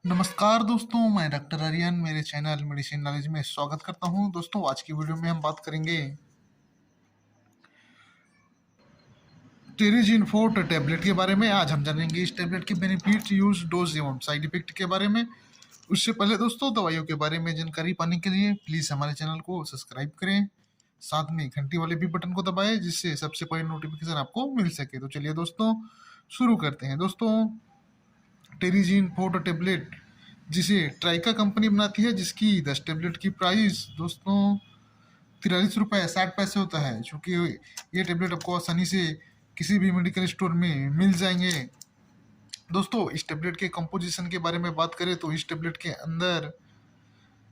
नमस्कार दोस्तों, मैं डॉक्टर आर्यन मेरे चैनल मेडिसिन नॉलेज में स्वागत करता हूं। दोस्तों, आज की वीडियो में हम बात करेंगे टेरिजिन फोर्ट टैबलेट के बारे में। आज हम जानेंगे इस टैबलेट के बेनिफिट, यूज, डोज एवं साइड इफेक्ट के बारे में। उससे पहले दोस्तों, दवाइयों के बारे में जानकारी पाने के लिए प्लीज़ हमारे चैनल को सब्सक्राइब करें, साथ में घंटी वाले भी बटन को दबाएं जिससे सबसे पहले नोटिफिकेशन आपको मिल सके। तो चलिए दोस्तों, शुरू करते हैं। दोस्तों, टेरिजिन फोर्ट टैबलेट जिसे ट्राइका कंपनी बनाती है, जिसकी 10 टैबलेट की प्राइस दोस्तों 43 रुपये 60 पैसे होता है। चूँकि ये टैबलेट आपको आसानी से किसी भी मेडिकल स्टोर में मिल जाएंगे। दोस्तों, इस टैबलेट के कंपोजिशन के बारे में बात करें तो इस टैबलेट के अंदर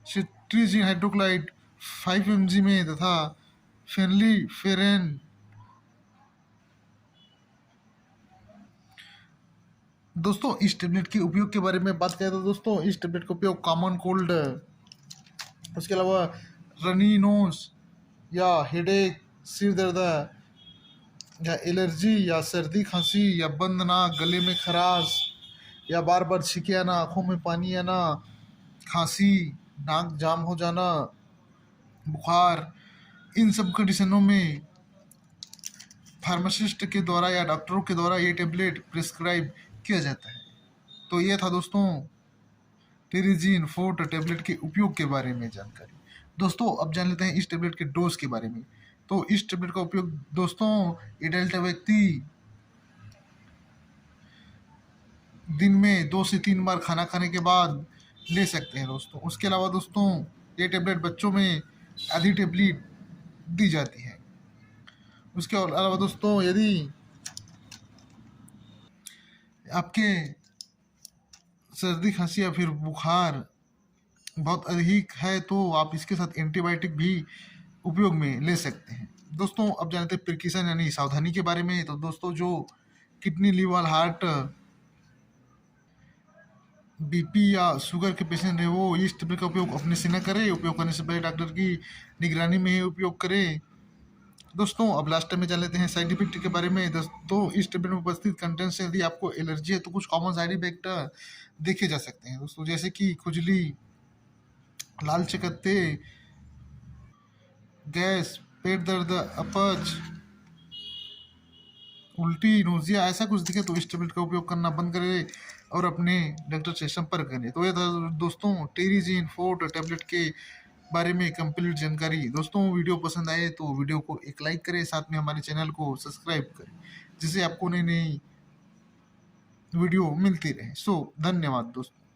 सिट्रीजिन हाइड्रोक्लाइड 5 mg में तथा फेनलिफेरेन दोस्तों, इस टैबलेट के उपयोग के बारे में बात करें तो दोस्तों, इस टैबलेट का उपयोग कॉमन कोल्ड, उसके अलावा रनी नोज या हेडेक, सिर दर्द या एलर्जी या सर्दी खांसी या बंद नाक, गले में खराश या बार बार छींके आना, आँखों में पानी आना, खांसी, नाक जाम हो जाना, बुखार, इन सब कंडीशनों में फार्मासिस्ट के द्वारा या डॉक्टरों के द्वारा ये टैबलेट प्रिस्क्राइब किया जाता है। तो ये था दोस्तों टेरिजिन फोर्ट टैबलेट के उपयोग के बारे में जानकारी। दोस्तों, अब जान लेते हैं इस टैबलेट के डोज के बारे में। तो इस टैबलेट का उपयोग दोस्तों एडल्ट व्यक्ति दिन में 2 से 3 बार खाना खाने के बाद ले सकते हैं दोस्तों। उसके अलावा दोस्तों, ये टैबलेट बच्चों में आधी टैबलेट दी जाती है। उसके अलावा दोस्तों, यदि आपके सर्दी खांसी या फिर बुखार बहुत अधिक है तो आप इसके साथ एंटीबायोटिक भी उपयोग में ले सकते हैं। दोस्तों, अब जानते हैं प्रिकॉशन यानी सावधानी के बारे में। तो दोस्तों, जो किडनी, लीवर, हार्ट, बीपी या शुगर के पेशेंट है वो इस टैबलेट का उपयोग अपने से न करें। उपयोग करने से पहले डॉक्टर की निगरानी में ही उपयोग करें। दोस्तों, अब लास्ट में जान लेते हैं साइड इफेक्ट के बारे में। दोस्तों, इस टैबलेट में उपस्थित कंटेंट से यदि आपको एलर्जी है तो कुछ कॉमन साइड इफेक्ट देखे जा सकते हैं दोस्तों, जैसे कि खुजली, लाल चकत्ते, गैस, पेट दर्द, अपच, उल्टी, नोजिया, ऐसा कुछ दिखे तो इस टैबलेट का उपयोग करना बंद करें और अपने डॉक्टर से संपर्क करें। तो ये था दोस्तों टेरिजिन फोर्ट टैबलेट के बारे में कंप्लीट जानकारी। दोस्तों, वीडियो पसंद आए तो वीडियो को एक लाइक करें, साथ में हमारे चैनल को सब्सक्राइब करें जिससे आपको नई नई वीडियो मिलती रहे। धन्यवाद दोस्तों।